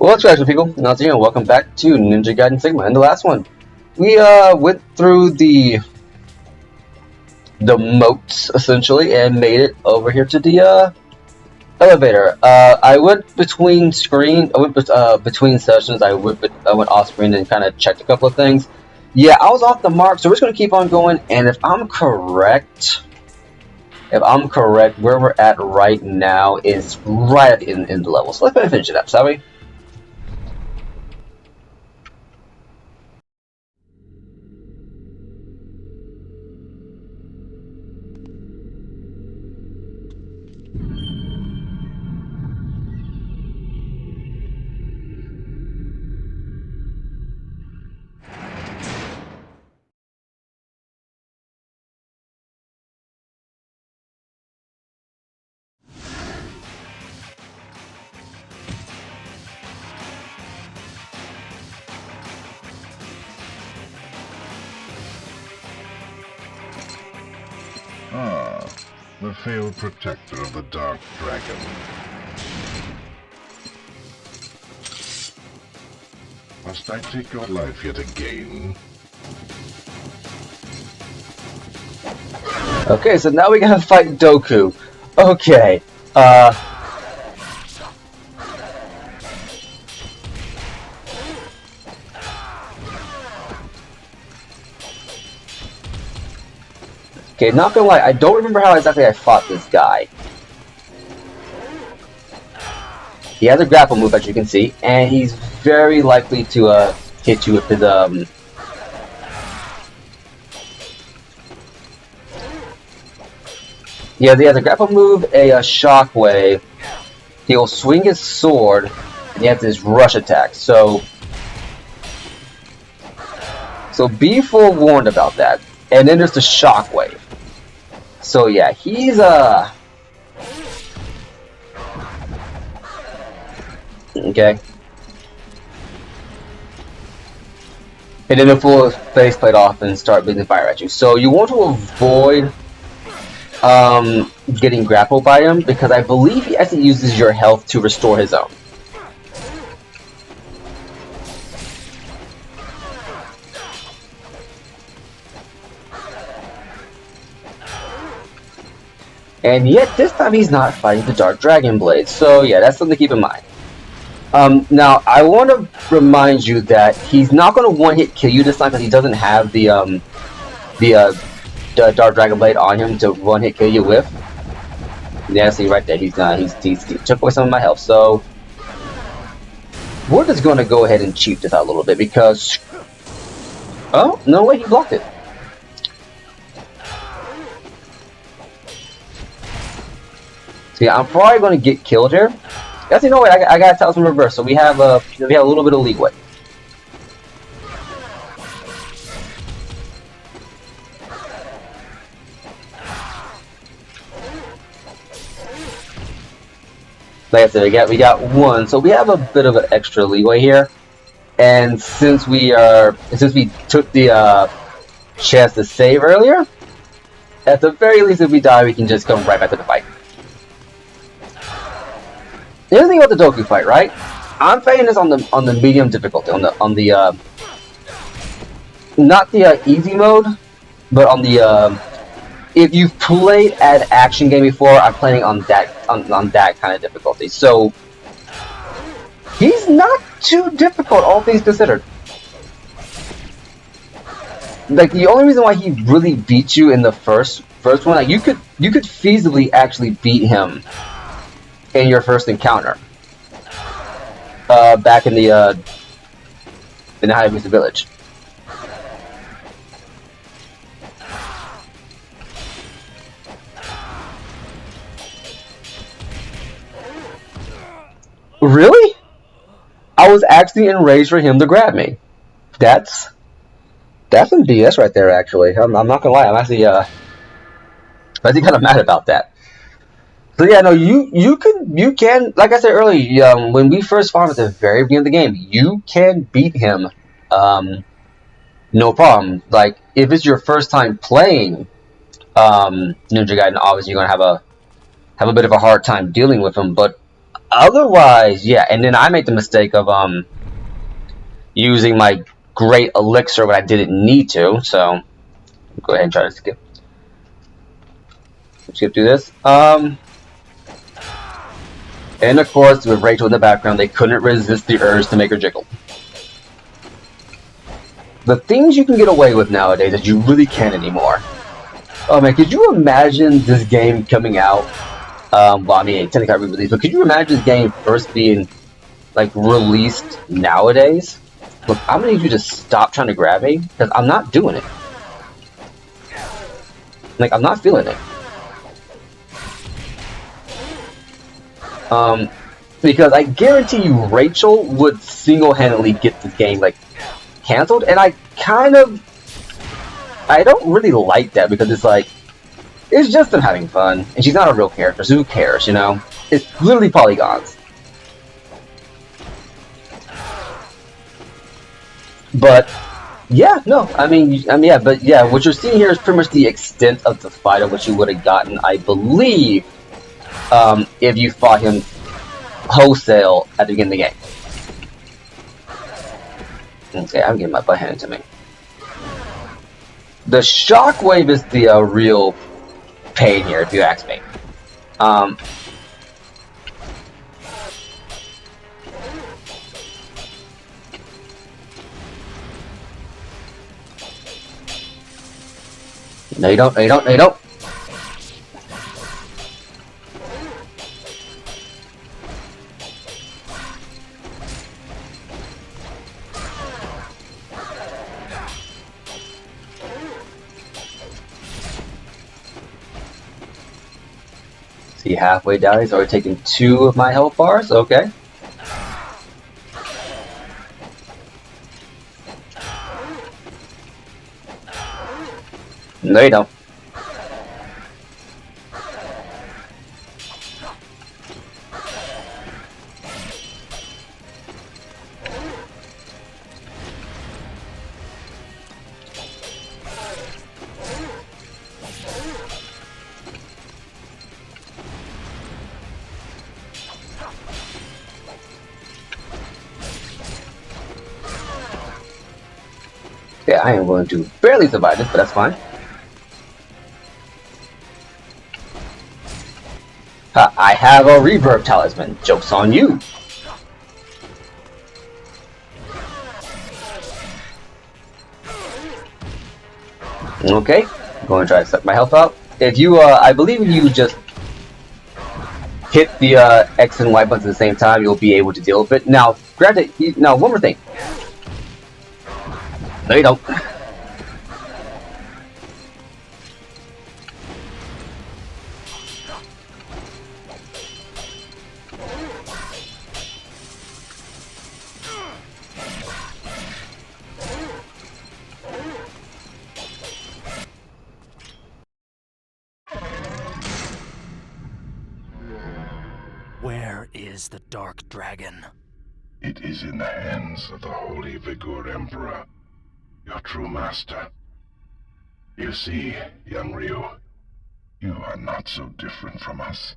Well, what's good, people? Anansi here, and welcome back to Ninja Gaiden Sigma. In the last one, we went through the moats essentially and made it over here to the elevator. I went between between sessions. I went off screen and kind of checked a couple of things. Yeah, I was off the mark, so we're just gonna keep on going. And if I'm correct, where we're at right now is right at the end of the level. So let's finish it up, shall we? Ah, the failed protector of the Dark Dragon. Must I take your life yet again? Okay, so now we gotta fight Doku. Okay, okay, not gonna lie, I don't remember how exactly I fought this guy. He has a grapple move, as you can see, and he's very likely to hit you with his yeah, he has a grapple move, a shockwave. He'll swing his sword, and he has his rush attack. So be forewarned about that. And then there's the shockwave. So yeah, he's okay. And then the full faceplate off and start breathing fire at you. So you want to avoid getting grappled by him, because I believe he actually uses your health to restore his own. And yet, this time he's not fighting the Dark Dragon Blade. So yeah, that's something to keep in mind. Now, I want to remind you that he's not going to one-hit kill you this time, because he doesn't have the Dark Dragon Blade on him to one-hit kill you with. Yeah, see right there, he's not. He took away some of my health. So we're just going to go ahead and cheat this out a little bit, because oh no way, he blocked it. So yeah, I'm probably going to get killed here. Actually, no way, I got Talisman reverse, so we have a little bit of leeway. Like I said, we got one, so we have a bit of an extra leeway here. And since we took the chance to save earlier, at the very least, if we die, we can just come right back to the fight. The other thing about the Doku fight, right? I'm fighting this on the medium difficulty, on the not the easy mode, but on the if you've played an action game before, I'm playing on that kind of difficulty. So he's not too difficult, all things considered. Like, the only reason why he really beat you in the first one, like, you could feasibly actually beat him in your first encounter, back in the Hayabusa Village. Really? I was actually enraged for him to grab me. That's some BS right there. Actually, I'm not gonna lie. I'm actually kind of mad about that. So yeah, no, you can, like I said earlier, when we first fought at the very beginning of the game, you can beat him, no problem. Like, if it's your first time playing Ninja Gaiden, obviously you're gonna have a bit of a hard time dealing with him. But Otherwise, yeah. And then I made the mistake of using my great elixir when I didn't need to. So go ahead and try to skip through this. And of course, with Rachel in the background, they couldn't resist the urge to make her jiggle. The things you can get away with nowadays that you really can't anymore. Oh man, could you imagine this game coming out? Well, I mean, technically not re-released, but could you imagine this game first being like released nowadays? Look, I'm gonna need you to stop trying to grab me because I'm not doing it. Like, I'm not feeling it. Because I guarantee you, Rachel would single-handedly get this game like canceled, and I don't really like that because it's like it's just them having fun, and she's not a real character, so who cares, you know? It's literally polygons. But yeah, no, I mean, yeah, but yeah, what you're seeing here is pretty much the extent of the fight of what you would have gotten, I believe, if you fought him wholesale at the beginning of the game. Okay, I'm getting my butt handed to me. The shockwave is the real pain here, if you ask me. No, you don't. No, you don't. No, you don't. See, halfway down, he's already taken 2 of my health bars. Okay. No, you don't. Yeah, I am going to barely survive this, but that's fine. Ha, I have a reverb talisman. Joke's on you. Okay, I'm going to try to suck my health out. If you, I believe if you just hit the X and Y buttons at the same time, you'll be able to deal with it. Now, granted, now one more thing. No, you don't. Where is the Dark Dragon? It is in the hands of the Holy Vigor Emperor, your true master. You see, young Ryu, you are not so different from us.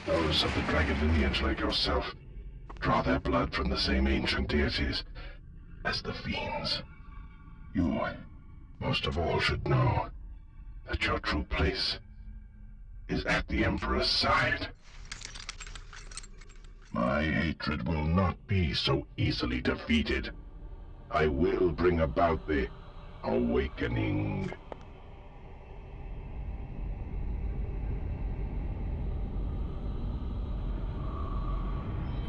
Those of the dragon lineage like yourself draw their blood from the same ancient deities as the fiends. You, most of all, should know that your true place is at the Emperor's side. My hatred will not be so easily defeated. I will bring about the awakening.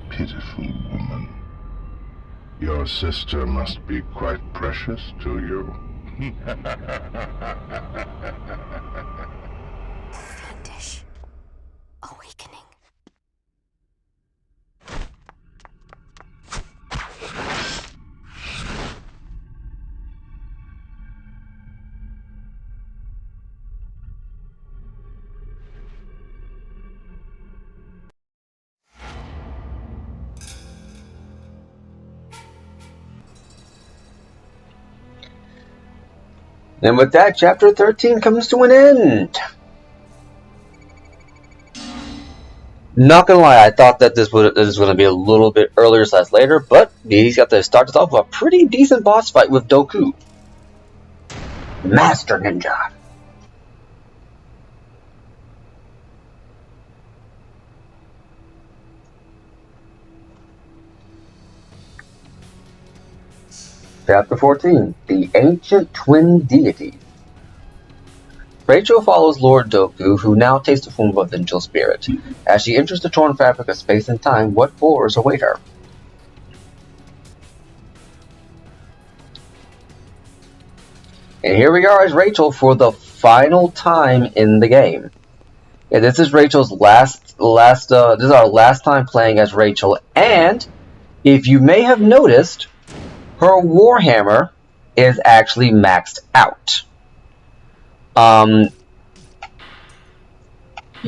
Pitiful woman. Your sister must be quite precious to you. Fiendish awakening. And with that, chapter 13 comes to an end. Not gonna lie, I thought that this was gonna be a little bit earlier / later, but he's got to start us off with a pretty decent boss fight with Doku, Master Ninja. Chapter 14: The Ancient Twin Deities. Rachel follows Lord Doku, who now takes the form of a vengeful spirit. As she enters the torn fabric of space and time, what horrors await her? And here we are as Rachel for the final time in the game. Yeah, this is Rachel's this is our last time playing as Rachel, and if you may have noticed, her Warhammer is actually maxed out.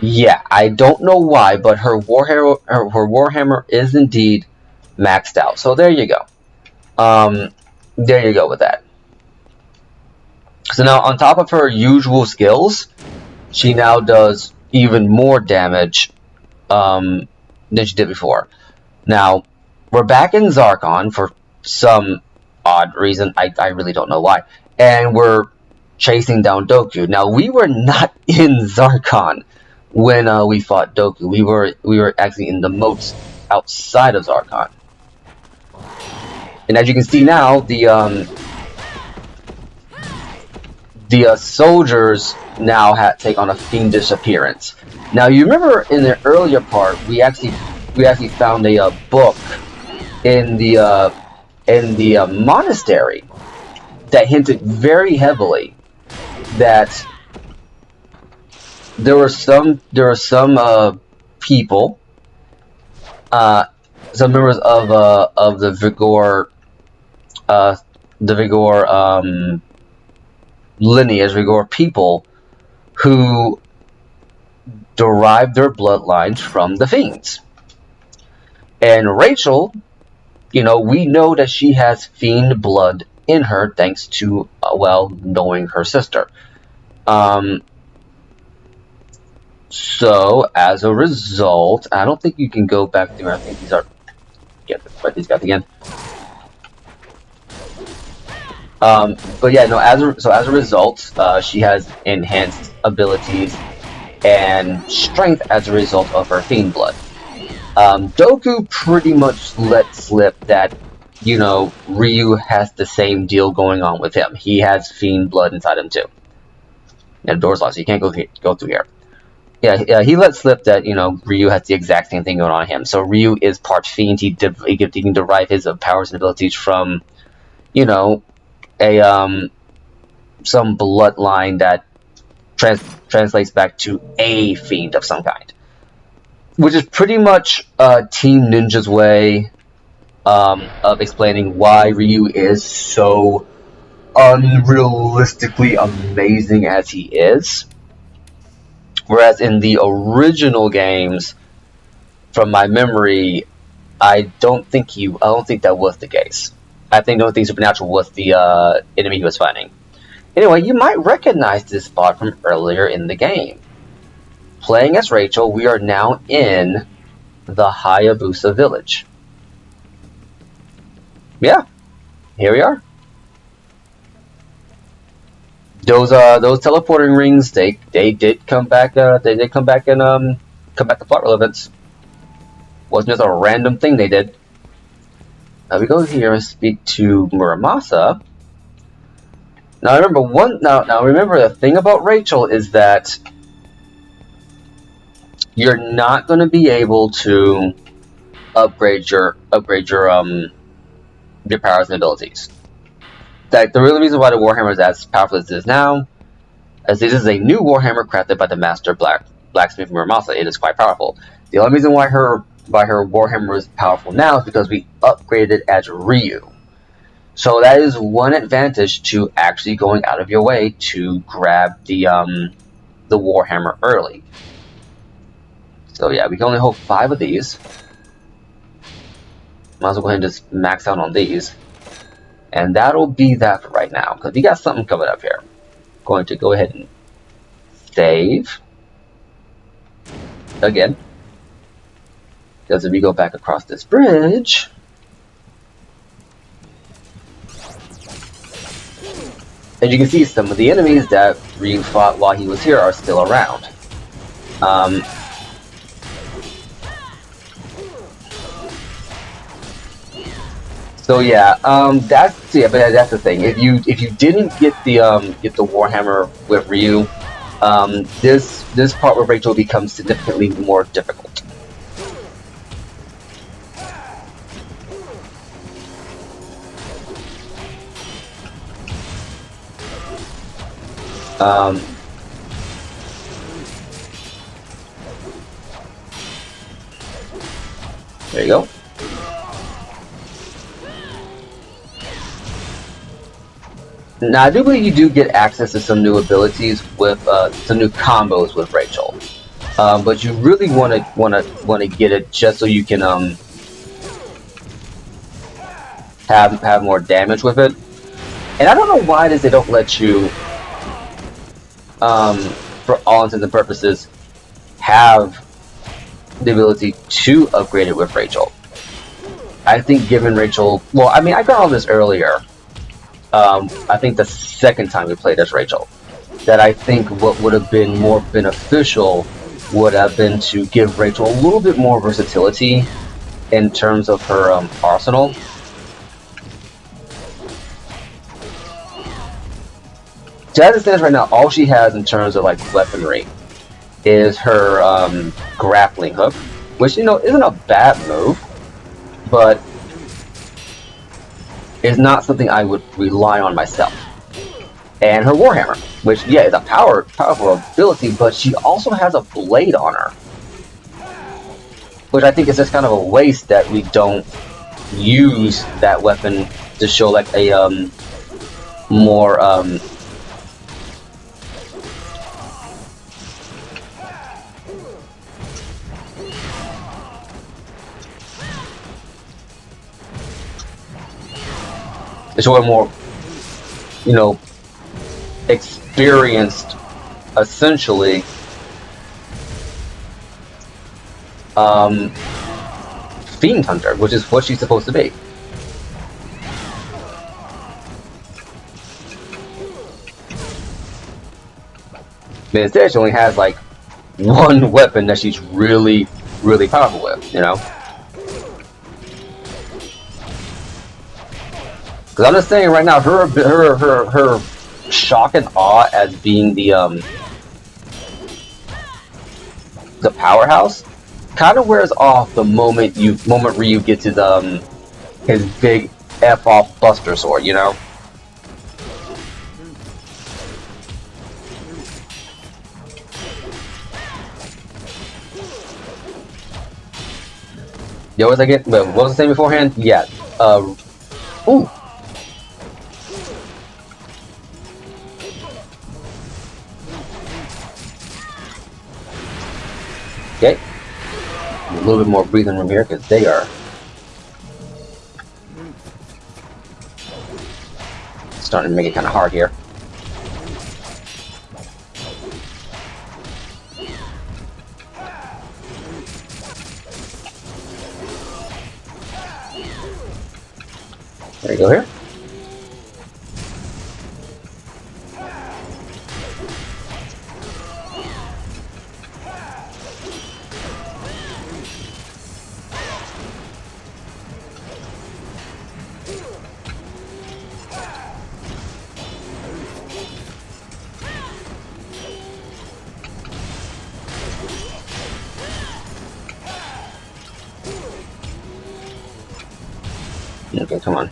Yeah, I don't know why, but her Warhammer is indeed maxed out. So there you go. There you go with that. So now, on top of her usual skills, she now does even more damage than she did before. Now, we're back in Zarkon for some odd reason. I really don't know why. And we're chasing down Doku. Now, we were not in Zarkon when we fought Doku. We were actually in the moats outside of Zarkon. And as you can see now, the soldiers now take on a fiendish appearance. Now, you remember in the earlier part, we actually found a book in the monastery that hinted very heavily that there were some people, some members of the Vigor lineage, Vigor people, who derived their bloodlines from the fiends. And Rachel, we know that she has fiend blood in her thanks to, knowing her sister. So, as a result, I don't think you can go back there. I think these are... Get these guys again. But yeah, no. As a result, she has enhanced abilities and strength as a result of her fiend blood. Doku pretty much let slip that, Ryu has the same deal going on with him. He has fiend blood inside him too. And the door's locked, so you can't go through here. Yeah, he let slip that, Ryu has the exact same thing going on him. So Ryu is part fiend. He can derive his powers and abilities from, some bloodline that translates back to a fiend of some kind. Which is pretty much Team Ninja's way of explaining why Ryu is so unrealistically amazing as he is. Whereas in the original games, from my memory, I don't think that was the case. I think the only thing supernatural was the enemy he was fighting. Anyway, you might recognize this spot from earlier in the game. Playing as Rachel, we are now in the Hayabusa Village. Yeah, here we are. Those teleporting rings, they did come back. They did come back and come back to plot relevance. Wasn't just a random thing they did. Now we go here and speak to Muramasa. Now remember the thing about Rachel is that you're not going to be able to upgrade your powers and abilities. Like, the real reason why the Warhammer is as powerful as it is now, as this is a new Warhammer crafted by the master blacksmith Muramasa, it is quite powerful. The only reason why her Warhammer is powerful now is because we upgraded it as Ryu. So that is one advantage to actually going out of your way to grab the Warhammer early. So yeah, we can only hold 5 of these. Might as well go ahead and just max out on these. And that'll be that for right now, because we got something coming up here. Going to go ahead and save. Again. Because if we go back across this bridge, as you can see, some of the enemies that Ryu fought while he was here are still around. So yeah, that's the thing. If you didn't get the Warhammer with Ryu, this part with Rachel becomes significantly more difficult. There you go. Now, I do believe you do get access to some new abilities with some new combos with Rachel, but you really want to get it just so you can have more damage with it. And I don't know why it is they don't let you, for all intents and purposes, have the ability to upgrade it with Rachel. I think given Rachel, well, I mean, I got all this earlier. I think the second time we played as Rachel, that I think what would have been more beneficial would have been to give Rachel a little bit more versatility in terms of her arsenal. So as it stands right now, all she has in terms of like weaponry is her grappling hook, which, you know, isn't a bad move, but is not something I would rely on myself. And her Warhammer, which, yeah, is a powerful ability, but she also has a blade on her, which I think is just kind of a waste that we don't use that weapon to show like a more to show a more, you know, experienced, essentially, fiend hunter, which is what she's supposed to be. But instead, she only has like one weapon that she's really, really powerful with, you know. Because I'm just saying right now, her shock and awe as being the powerhouse kind of wears off the moment Ryu gets his big F off Buster Sword, you know. Yo, what was I getting? What was I saying beforehand? Yeah. Ooh. Okay. A little bit more breathing room here because they are starting to make it kind of hard here. There you go here. Okay, come on.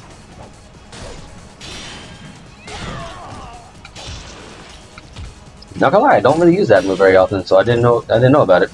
Not gonna lie, I don't really use that move very often, so I didn't know about it.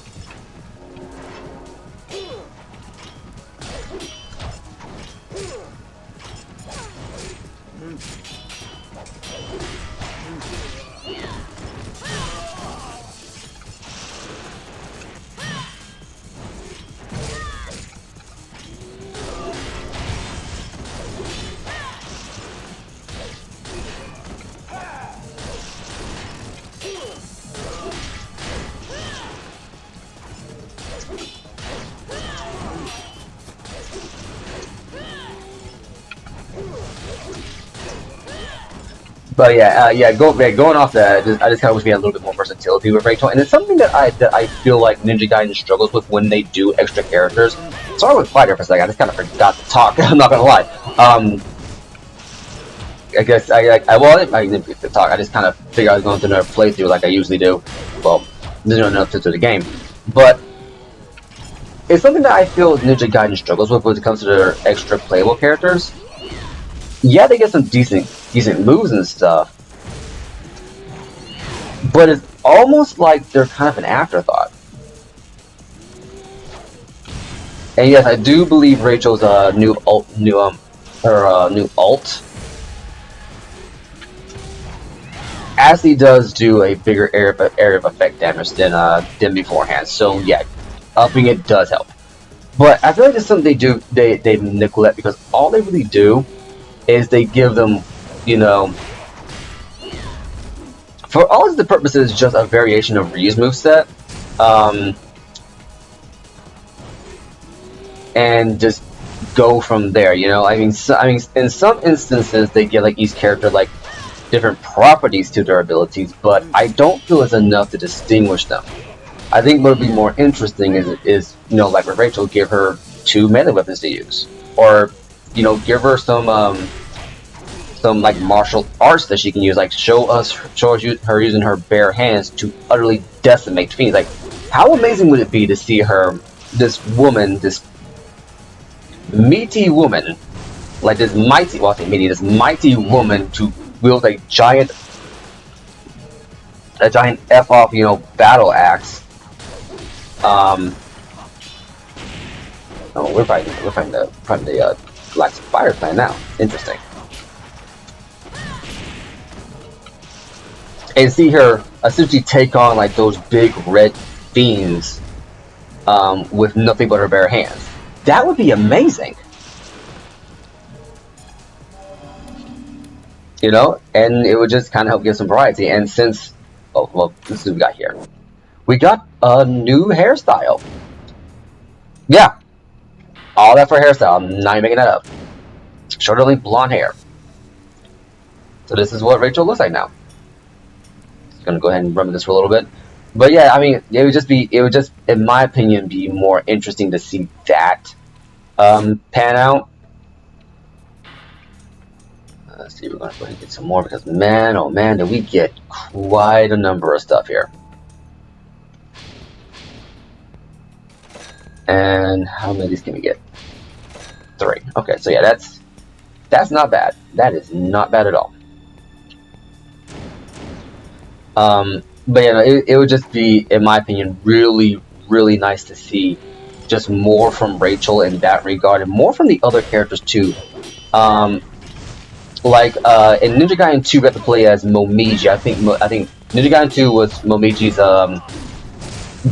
But yeah, going off that, I just kind of wish we had a little bit more versatility with Rachel, and it's something that I feel like Ninja Gaiden struggles with when they do extra characters. Sorry with Fighter for a second, I just kind of forgot to talk. I'm not gonna lie. I guess I didn't get to talk. I just kind of figured I was going through another playthrough like I usually do. Well, there's no enough to the game, but it's something that I feel Ninja Gaiden struggles with when it comes to their extra playable characters. Yeah, they get some decent moves and stuff, but it's almost like they're kind of an afterthought. And yes, I do believe Rachel's new ult actually does do a bigger area of effect damage than beforehand. So yeah, upping it does help. But I feel like it's something they neglect, because all they really do is they give them, you know, for all of the purposes, just a variation of Ryu's moveset, and just go from there. You know, I mean, in some instances they give like each character like different properties to their abilities, but I don't feel it's enough to distinguish them. I think what would be more interesting is you know, like with Rachel, give her 2 melee weapons to use, or you know, give her some like martial arts that she can use, like show us her using her bare hands to utterly decimate fiends. Like, how amazing would it be to see this meaty woman, like this mighty woman, to wield a giant F off, you know, battle axe. Oh, we're fighting the Galactic Fire Clan now. Interesting. And see her essentially take on like those big red fiends with nothing but her bare hands. That would be amazing. You know, and it would just kind of help give some variety. And since, oh well, this is what we got here. We got a new hairstyle. Yeah, all that for hairstyle. I'm not even making that up. Shortly blonde hair. So this is what Rachel looks like now. Gonna go ahead and run this for a little bit, but yeah, I mean, it would just, in my opinion, be more interesting to see that pan out. Let's see, we're gonna go ahead and get some more, because man, oh man, did we get quite a number of stuff here. And how many of these can we get? 3. Okay, so yeah, that's not bad. That is not bad at all. But yeah, no, it would just be, in my opinion, really, really nice to see just more from Rachel in that regard, and more from the other characters too. Like in Ninja Gaiden 2, we got to play as Momiji. I think Ninja Gaiden 2 was Momiji's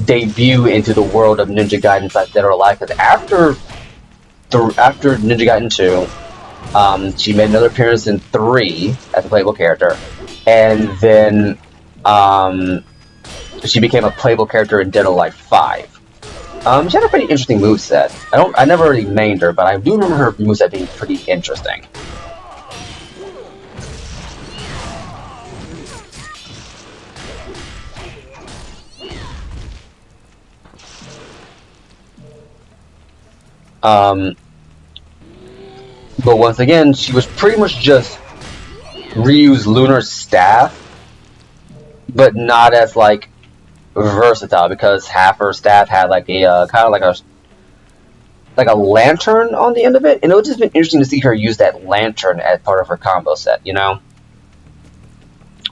debut into the world of Ninja Gaiden Dead or Alive. Because after Ninja Gaiden 2, she made another appearance in 3 as a playable character, and then she became a playable character in Dead or Alive 5. She had a pretty interesting moveset. I never really mained her, but I do remember her moveset being pretty interesting. But once again, she was pretty much just Ryu's lunar staff, but not as like versatile, because half her staff had like a kind of like a lantern on the end of it, and it would just been interesting to see her use that lantern as part of her combo set, you know.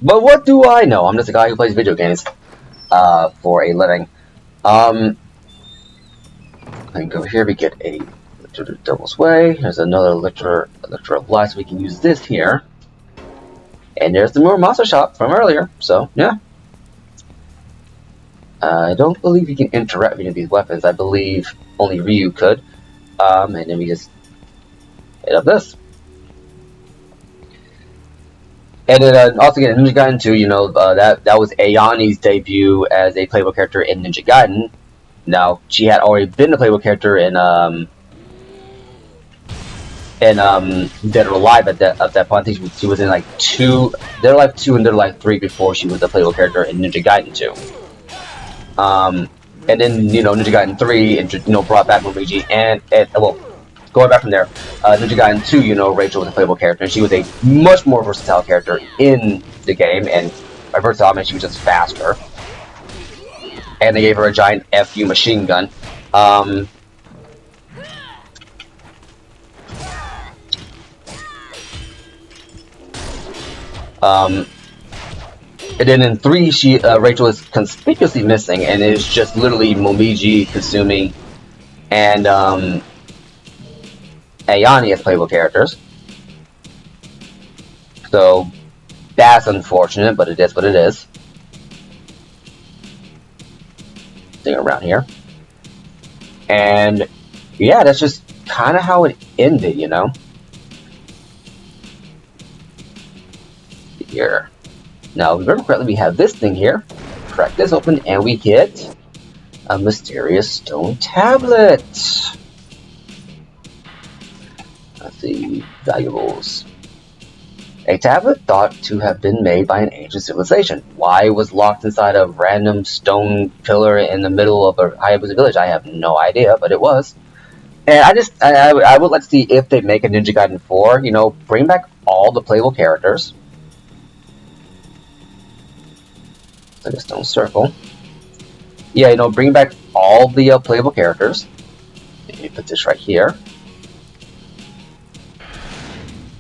But what do I know? I'm just a guy who plays video games for a living. I can go here. We get a Lictor Devil's Way. There's another Lictor of Light, so we can use this here. And there's the Muramasa shop from earlier. So yeah. I don't believe you can interact with any of these weapons. I believe only Ryu could. And then we just hit up this. And then also again, Ninja Gaiden 2, you know, that was Ayani's debut as a playable character in Ninja Gaiden. Now, she had already been a playable character in Dead or Alive at that point. I think she was in like Dead or Alive 2 and Dead or Alive 3 before she was a playable character in Ninja Gaiden 2. And then Ninja Gaiden 3 brought back Luigi and well, going back from there, Ninja Gaiden 2, Rachel was a playable character, and she was a much more versatile character in the game, and by versatile I mean she was just faster. And they gave her a giant FU machine gun. And then in 3, Rachel is conspicuously missing, and it's just literally Momiji, Kasumi, and Ayane as playable characters. So that's unfortunate, but it is what it is. Thing around here, and yeah, that's just kind of how it ended, Here. Now, if we remember correctly, we have this thing here. Crack this open, and we get a mysterious stone tablet. Let's see, valuables. A tablet thought to have been made by an ancient civilization. Why it was locked inside a random stone pillar in the middle of a Hayabusa Village, I have no idea, but it was. And I would like to see if they make a Ninja Gaiden 4, bring back all the playable characters. Like a stone circle. Yeah, bring back all the playable characters. Let me put this right here.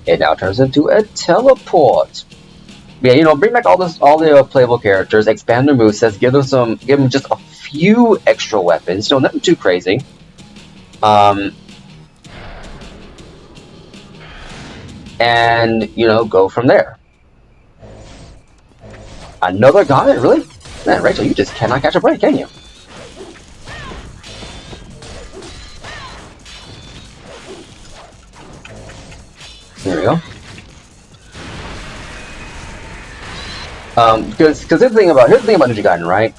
It now turns into a teleport. Yeah, bring back all the playable characters, expand their movesets, give them just a few extra weapons. Nothing too crazy. And go from there. Another Gaiden, really? Man, Rachel, you just cannot catch a break, can you? There we go. Because here's the thing about Ninja Gaiden, right?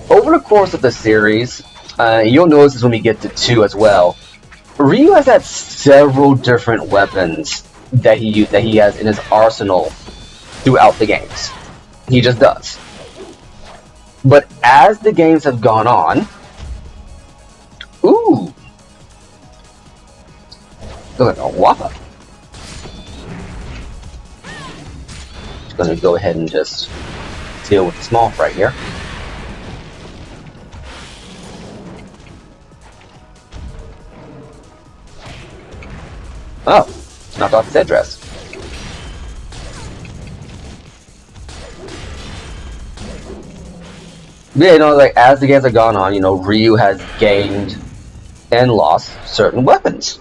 Over the course of the series, you'll notice this when we get to 2 as well. Ryu has had several different weapons that he has in his arsenal throughout the games. He just does. But as the games have gone on, ooh, look like a Wappa. Just gonna go ahead and just deal with the small fry here. Oh, knocked off his headdress. Yeah, like as the games have gone on, Ryu has gained and lost certain weapons.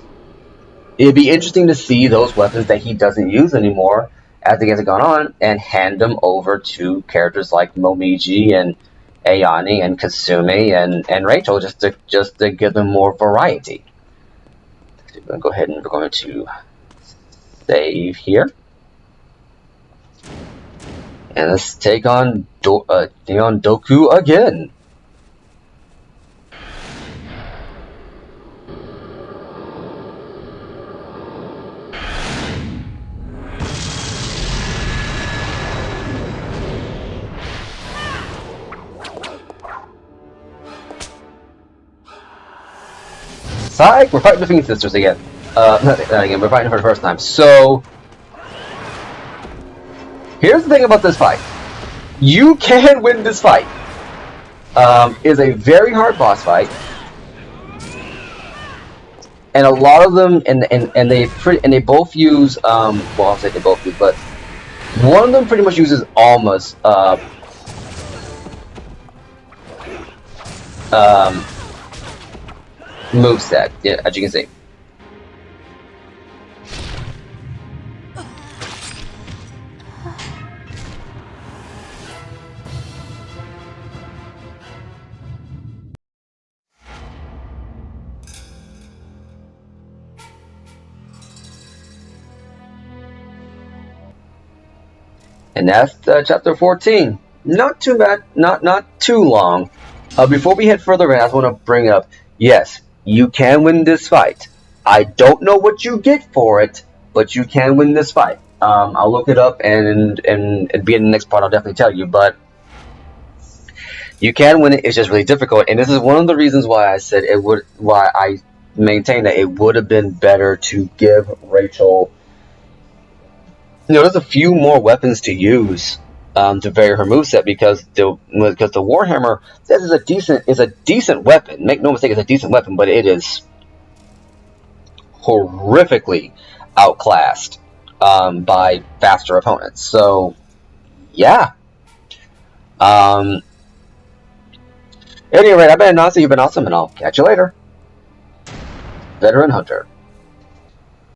It'd be interesting to see those weapons that he doesn't use anymore as the games have gone on and hand them over to characters like Momiji and Ayane and Kasumi and Rachel just to give them more variety. So we're going to go ahead and we're going to save here. And let's take on Doku again. Psych! We're fighting the Fiend Sisters again. Not again, we're fighting for the first time. So, here's the thing about this fight. You can win this fight. It's a very hard boss fight. And a lot of them, and they both use, well, I'll say they both use, but one of them pretty much uses Alma's, moveset, yeah, as you can see. And that's chapter 14. Not too bad, not too long. Before we head further in, I just want to bring up, yes, you can win this fight. I don't know what you get for it, but you can win this fight. I'll look it up and be in the next part. I'll definitely tell you, but you can win it. It's just really difficult, and this is one of the reasons why I said it would. Why I maintain that it would have been better to give Rachel. There's a few more weapons to use to vary her moveset because the Warhammer this is a decent weapon. Make no mistake, it's a decent weapon, but it is horrifically outclassed by faster opponents. So yeah. At any rate, I've been Anansi, you've been awesome, and I'll catch you later. Veteran Hunter.